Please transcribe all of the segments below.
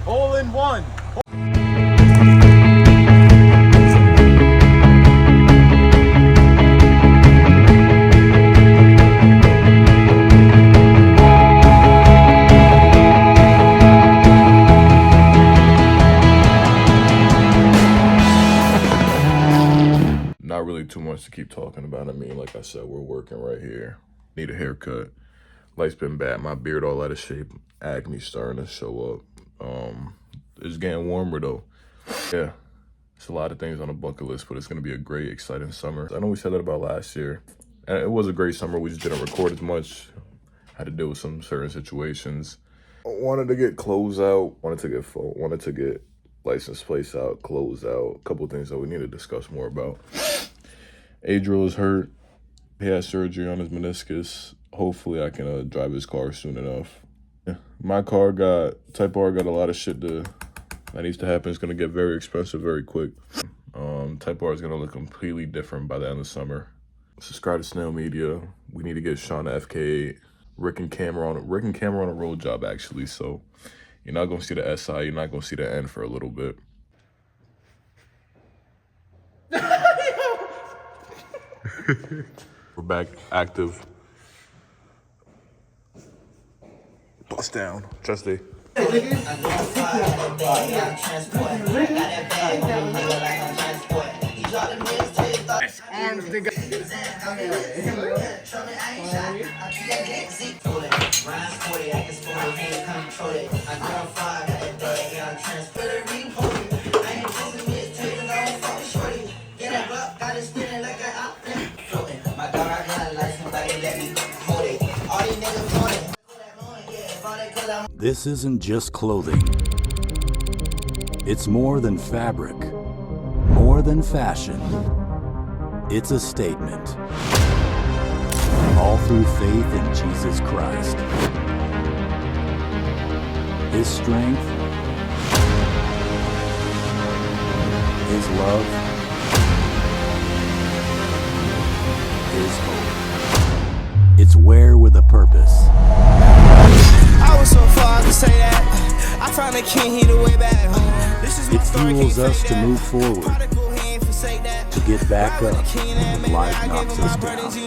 Hole in one. Not really too much to keep talking about. I mean, like I said, we're working right here. Need a haircut. Life's been bad. My beard all out of shape. Acne starting to show up. It's getting warmer though. Yeah, it's a lot of things on the bucket list, but it's gonna be a great, exciting summer. I know we said that about last year, and it was a great summer. We just didn't record as much. Had to deal with some certain situations. Wanted to get clothes out. Wanted to get phone. Wanted to get license plates out, clothes out. A couple things that we need to discuss more about. Adriel is hurt. He has surgery on his meniscus. Hopefully I can drive his car soon enough. Yeah. My car Type R got a lot of shit that needs to happen. It's gonna get very expensive very quick. Type R is gonna look completely different by the end of summer. Subscribe to Snail Media. We need to get Sean FK8, Rick and Cameron on a road job actually. So you're not gonna see the SI, you're not gonna see the N for a little bit. We're back active. Bust down. Trust me. This isn't just clothing. It's more than fabric, more than fashion. It's a statement. All through faith in Jesus Christ. His strength, His love, His hope. It's wear with a purpose. I was so far to say that I found a king, he the way back. It fuels us to move forward, to get back up when life knocks us down, to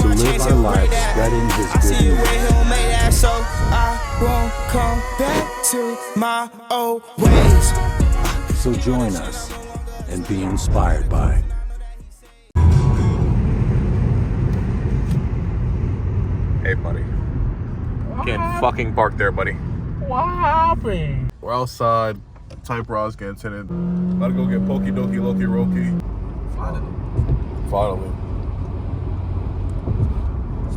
live our life spreading His good news. So I won't come back to my old ways. So join us and be inspired by. Hey, buddy. Can't fucking park there, buddy. What happened? We're outside. Type R's getting tinted. About to go get Pokey Doki Loki Roki. Finally.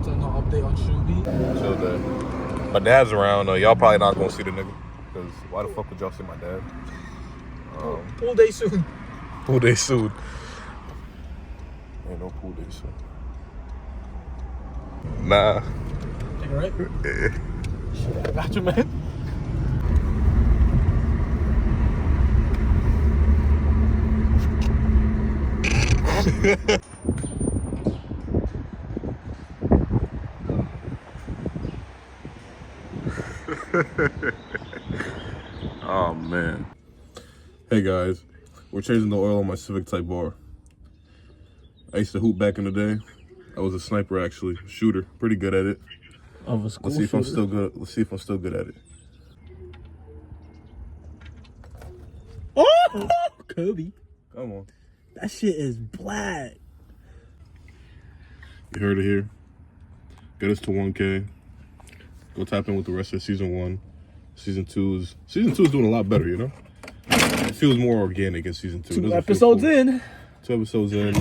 Still no update on Shuby. Chill day. My dad's around. Y'all probably not gonna see the nigga. Because why the fuck would y'all see my dad? Pool day soon. Pool day soon. Ain't no pool day soon. Nah. Take it right? Yeah. Shit, I got you, man. Oh man. Hey guys, we're changing the oil on my Civic Type R. I used to hoop back in the day. I was a sniper actually, shooter, pretty good at it. Let's see if I'm still good. Let's see if I'm still good at it. Oh, Kobe. Come on. That shit is black. You heard it here. Get us to 1K. Go tap in with the rest of season 1. Season 2 is doing a lot better, you know? It feels more organic in season 2. 2 episodes in. 2 episodes in.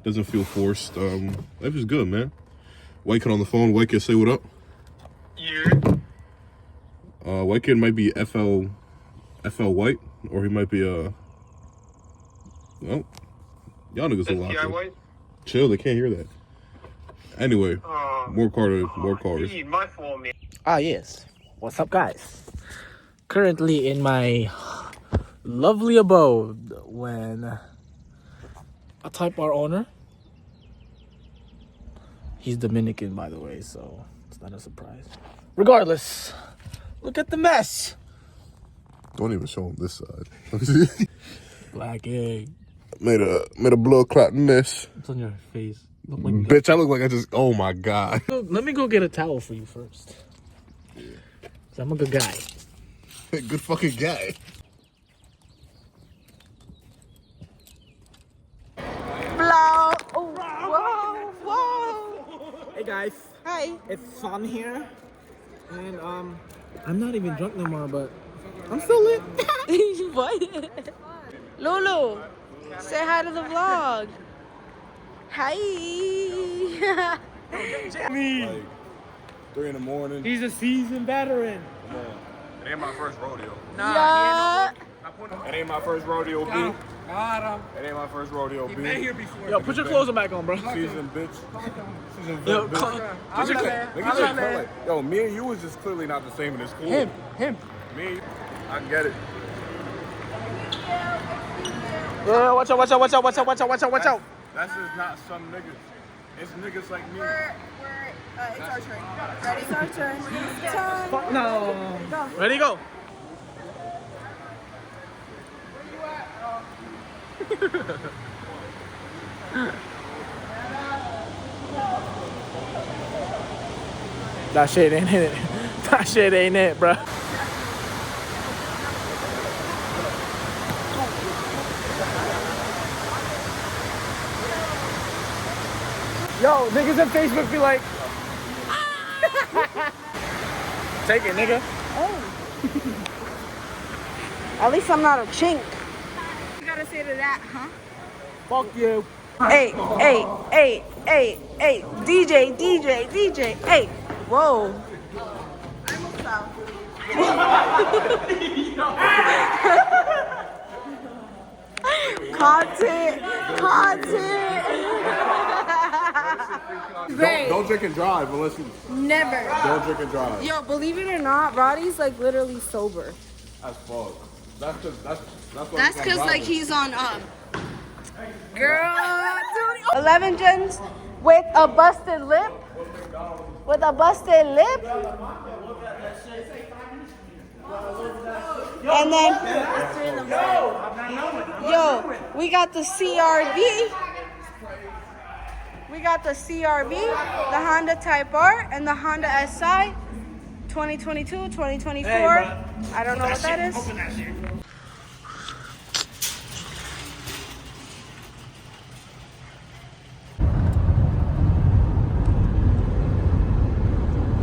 Doesn't feel forced. Life is good, man. White Kid on the phone. White Kid, say what up. Yeah. White Kid might be FL White, or he might be well, y'all niggas are loud. White? Chill, they can't hear that. Anyway, more cars. My fault, man. Ah, yes. What's up, guys? Currently in my lovely abode when a Type R owner, he's Dominican, by the way, so it's not a surprise. Regardless, Look at the mess. Don't even show him this side. Let me see. Black egg. Made a blood clot mess. It's on your face. Look like Bitch, I look like I just. Oh my god. Let me go get a towel for you first. Yeah. 'Cause I'm a good guy. Good fucking guy. Blow. Oh, whoa, whoa. Hey guys. Hi. It's fun here. And I'm not even drunk no more, but I'm still lit. What? Lulu, say hi to the vlog. Hi. Like 3 in the morning. He's a seasoned veteran. It ain't my first rodeo. Yeah. It ain't my first rodeo, B. Got him. It ain't my first rodeo, B. He been here before. Yo, put your clothes back on, bro. Season, bitch. Season, Yo, bitch. I'm Look not at there. your color. Yo, me and you was just clearly not the same in this school. him. Me, I get it. Yeah, watch out. That's just not some niggas. It's niggas like me. It's our turn. Ready? It's our turn. Time. Fuck no. Ready, go. That shit ain't it. That shit ain't it, bro. Yo, niggas on Facebook be like, take it, nigga. At least I'm not a chink. You gotta say to that, huh? Fuck you. Hey, DJ, hey, whoa. Content. Great. Don't drink and drive unless you Never. don't drink and drive. Yo, believe it or not, Roddy's like literally sober. That's fuck. That's That's because like he's on girl 11 gens with a busted lip. And then yo, we got the CRV. The Honda Type R and the Honda SI 2022, 2024. I don't know what that is.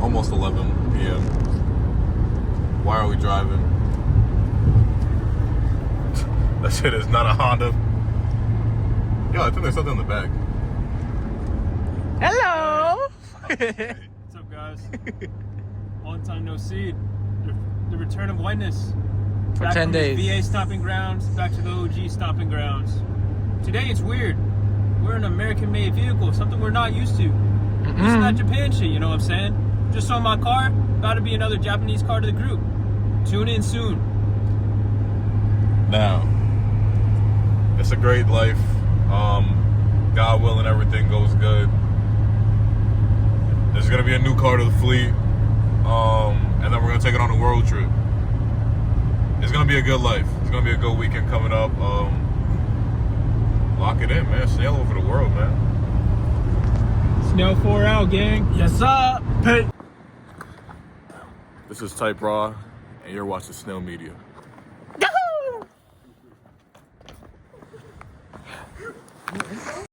Almost 11 p.m. Why are we driving? That shit is not a Honda. Yo, I think there's something in the back. Hello. What's up, guys? Long time no see. The return of whiteness. For Back 10 from days. the VA stomping grounds, back to the OG stomping grounds. Today it's weird. We're an American-made vehicle, something we're not used to. This is not Japan shit, you know what I'm saying? Just saw my car, about to be another Japanese car to the group. Tune in soon. Now, it's a great life. God willing, everything goes good. There's gonna be a new car to the fleet, and then we're gonna take it on a world trip. It's gonna be a good life. It's gonna be a good weekend coming up. Lock it in, man. Sail over the world, man. Snail 4 out, gang. Yes, sir. Hey. This is Type Raw, and you're watching Snail Media.